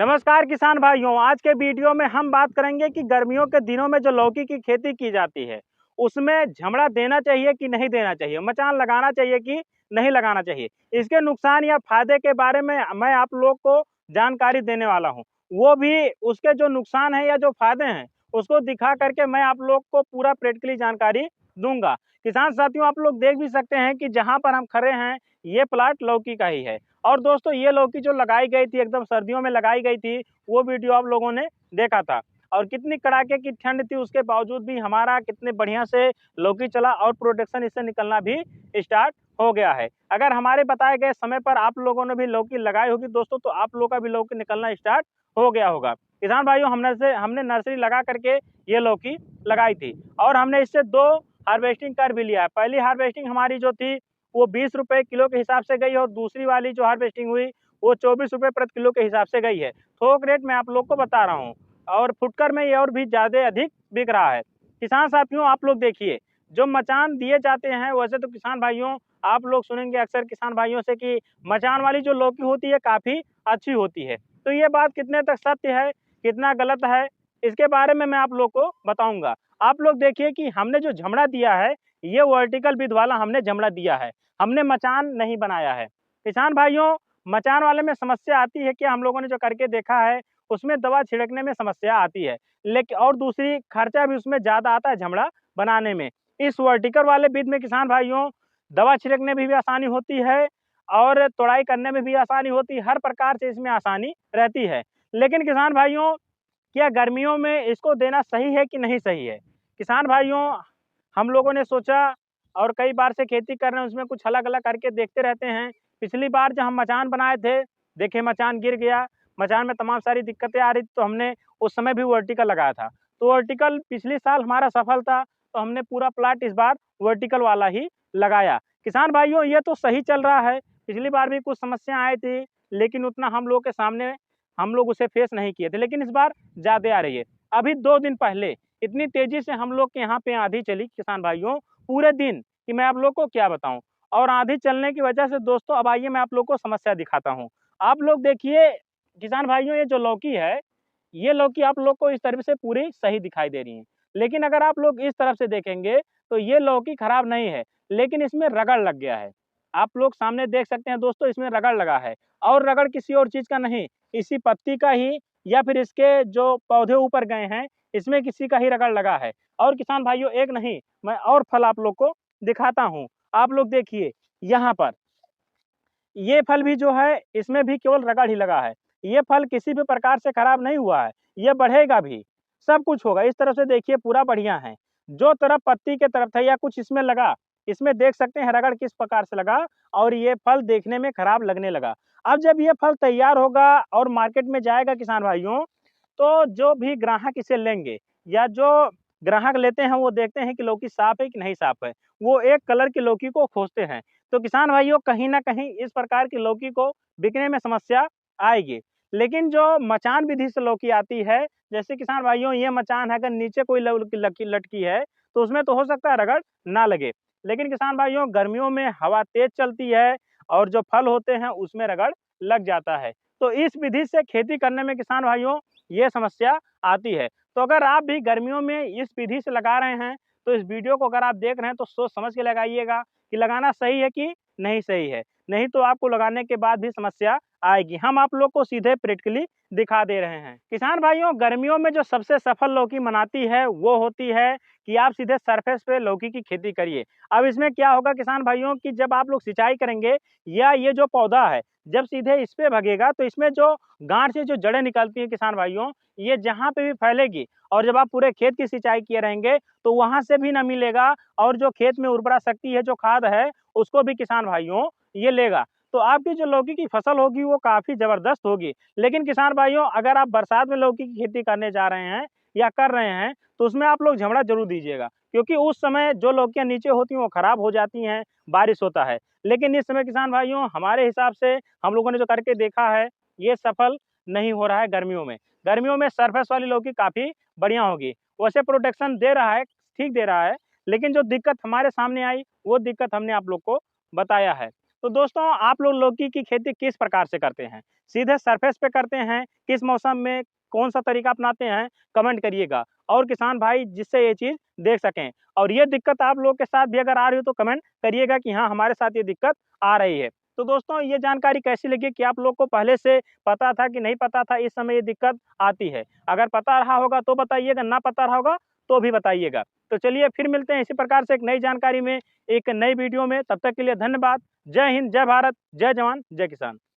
नमस्कार किसान भाइयों, आज के वीडियो में हम बात करेंगे कि गर्मियों के दिनों में जो लौकी की खेती की जाती है उसमें झमड़ा देना चाहिए कि नहीं देना चाहिए, मचान लगाना चाहिए कि नहीं लगाना चाहिए। इसके नुकसान या फायदे के बारे में मैं आप लोग को जानकारी देने वाला हूं। वो भी उसके जो नुकसान है या जो फायदे हैं उसको दिखा करके मैं आप लोग को पूरा प्रैक्टिकली जानकारी दूंगा। किसान साथियों, आप लोग देख भी सकते हैं कि जहां पर हम खड़े हैं ये प्लाट लौकी का ही है। और दोस्तों, ये लौकी जो लगाई गई थी, एकदम सर्दियों में लगाई गई थी, वो वीडियो आप लोगों ने देखा था। और कितनी कड़ाके की ठंड थी, उसके बावजूद भी हमारा कितने बढ़िया से लौकी चला और प्रोडक्शन इससे निकलना भी स्टार्ट हो गया है। अगर हमारे बताए गए समय पर आप लोगों ने भी लौकी लगाई होगी दोस्तों, तो आप लोगों का भी लौकी निकलना स्टार्ट हो गया होगा। किसान भाइयों, हमने नर्सरी लगा करके ये लौकी लगाई थी और हमने इससे 2 हार्वेस्टिंग कर भी लिया है। पहली हार्वेस्टिंग हमारी जो थी वो 20 रुपए किलो के हिसाब से गई है और दूसरी वाली जो हार्वेस्टिंग हुई वो 24 रुपए प्रति किलो के हिसाब से गई है। थोक रेट मैं आप लोग को बता रहा हूँ और फुटकर में ये और भी ज़्यादा अधिक बिक रहा है। किसान साथियों, आप लोग देखिए, जो मचान दिए जाते हैं, वैसे तो किसान भाइयों आप लोग सुनेंगे अक्सर किसान भाइयों से कि मचान वाली जो लौकी होती है काफ़ी अच्छी होती है। तो ये बात कितने तक सत्य है, कितना गलत है, इसके बारे में मैं आप लोग को बताऊंगा। आप लोग देखिए कि हमने जो झमड़ा दिया है ये वर्टिकल विध वाला हमने झमड़ा दिया है, हमने मचान नहीं बनाया है। किसान भाइयों, मचान वाले में समस्या आती है कि हम लोगों ने जो करके देखा है उसमें दवा छिड़कने में समस्या आती है, लेकिन और दूसरी खर्चा भी उसमें ज़्यादा आता है झमड़ा बनाने में। इस वर्टिकल वाले विध में किसान भाइयों दवा छिड़कने में भी आसानी होती है और तोड़ाई करने में भी आसानी होती है, हर प्रकार से इसमें आसानी रहती है। लेकिन किसान भाइयों, क्या गर्मियों में इसको देना सही है कि नहीं सही है? किसान भाइयों, हम लोगों ने सोचा और कई बार से खेती कर रहे हैं, उसमें कुछ अलग-अलग करके देखते रहते हैं। पिछली बार जब हम मचान बनाए थे, देखिए मचान गिर गया, मचान में तमाम सारी दिक्कतें आ रही थी, तो हमने उस समय भी वर्टिकल लगाया था। तो वर्टिकल पिछले साल हमारा सफल था, तो हमने पूरा प्लाट इस बार वर्टिकल वाला ही लगाया। किसान भाइयों, ये तो सही चल रहा है, पिछली बार भी कुछ समस्या आई थी, लेकिन उतना हम लोग के सामने हम लोग उसे फेस नहीं किए थे, लेकिन इस बार ज़्यादा आ रही है। अभी 2 दिन पहले इतनी तेज़ी से हम लोग के यहाँ पे आंधी चली किसान भाइयों, पूरे दिन कि मैं आप लोग को क्या बताऊँ। और आंधी चलने की वजह से दोस्तों, अब आइए मैं आप लोग को समस्या दिखाता हूँ। आप लोग देखिए किसान भाइयों, ये जो लौकी है, ये लौकी आप लोग को इस तरफ से पूरी सही दिखाई दे रही है। लेकिन अगर आप लोग इस तरफ से देखेंगे तो ये लौकी खराब नहीं है, लेकिन इसमें रगड़ लग गया है। आप लोग सामने देख सकते हैं दोस्तों, इसमें रगड़ लगा है और रगड़ किसी और चीज़ का नहीं, इसी पत्ती का ही या फिर इसके जो पौधे ऊपर गए हैं, इसमें किसी का ही रगड़ लगा है। और किसान भाइयों, एक नहीं, मैं और फल आप लोग को दिखाता हूँ। आप लोग देखिए यहाँ पर, ये फल भी जो है इसमें भी केवल रगड़ ही लगा है। ये फल किसी भी प्रकार से खराब नहीं हुआ है, ये बढ़ेगा भी, सब कुछ होगा। इस तरफ से देखिए पूरा बढ़िया है। जो तरफ पत्ती के तरफ था या कुछ इसमें लगा, इसमें देख सकते हैं रगड़ किस प्रकार से लगा और ये फल देखने में खराब लगने लगा। अब जब ये फल तैयार होगा और मार्केट में जाएगा किसान भाइयों, तो जो भी ग्राहक इसे लेंगे या जो ग्राहक लेते हैं वो देखते हैं कि लौकी साफ है कि नहीं साफ है। वो एक कलर की लौकी को खोजते हैं। तो किसान भाइयों, कहीं न कहीं इस प्रकार की लौकी को बिकने में समस्या आएगी। लेकिन जो मचान विधि से लौकी आती है, जैसे किसान भाइयों ये मचान है, अगर नीचे कोई लकी लटकी है तो उसमें तो हो सकता है रगड़ ना लगे। लेकिन किसान भाइयों, गर्मियों में हवा तेज चलती है और जो फल होते हैं उसमें रगड़ लग जाता है। तो इस विधि से खेती करने में किसान भाइयों ये समस्या आती है। तो अगर आप भी गर्मियों में इस विधि से लगा रहे हैं, तो इस वीडियो को अगर आप देख रहे हैं तो सोच समझ के लगाइएगा कि लगाना सही है कि नहीं सही है। नहीं तो आपको लगाने के बाद भी समस्या आएगी। हम आप लोग को सीधे प्रैक्टिकली दिखा दे रहे हैं। किसान भाइयों, गर्मियों में जो सबसे सफल लौकी मनाती है वो होती है कि आप सीधे सरफेस पे लौकी की खेती करिए। अब इसमें क्या होगा किसान भाइयों कि जब आप लोग सिंचाई करेंगे या ये जो पौधा है जब सीधे इस पे भगेगा, तो इसमें जो गांठ से जो जड़ें निकलती हैं किसान भाइयों, ये जहाँ पे भी फैलेगी और जब आप पूरे खेत की सिंचाई किए रहेंगे तो वहां से भी न मिलेगा और जो खेत में उर्वरा शक्ति है, जो खाद है, उसको भी किसान भाइयों ये लेगा। तो आपकी जो लौकी की फसल होगी वो काफी जबरदस्त होगी। लेकिन किसान भाइयों, अगर आप बरसात में लौकी की खेती करने जा रहे हैं या कर रहे हैं तो उसमें आप लोग झमड़ा जरूर दीजिएगा, क्योंकि उस समय जो लौकियां नीचे होती हैं वो खराब हो जाती हैं, बारिश होता है। लेकिन इस समय किसान भाइयों, हमारे हिसाब से हम लोगों ने जो करके देखा है ये सफल नहीं हो रहा है गर्मियों में। गर्मियों में सरफेस वाली लौकी काफी बढ़िया होगी, वैसे प्रोटेक्शन दे रहा है, ठीक दे रहा है। लेकिन जो दिक्कत हमारे सामने आई वो दिक्कत हमने आप लोग को बताया है। तो दोस्तों, आप लोग लौकी की खेती किस प्रकार से करते हैं? सीधे सरफेस पे करते हैं, किस मौसम में कौन सा तरीका अपनाते हैं, कमेंट करिएगा और किसान भाई जिससे ये चीज़ देख सकें। और ये दिक्कत आप लोग के साथ भी अगर आ रही हो तो कमेंट करिएगा कि हाँ, हमारे साथ ये दिक्कत आ रही है। तो दोस्तों, ये जानकारी कैसी लगी, कि आप लोग को पहले से पता था कि नहीं पता था इस समय ये दिक्कत आती है? अगर पता रहा होगा तो बताइएगा, ना पता रहा होगा तो भी बताइएगा। तो चलिए फिर मिलते हैं इसी प्रकार से एक नई जानकारी में, एक नई वीडियो में। तब तक के लिए धन्यवाद। जय हिंद, जय भारत, जय जवान, जय किसान।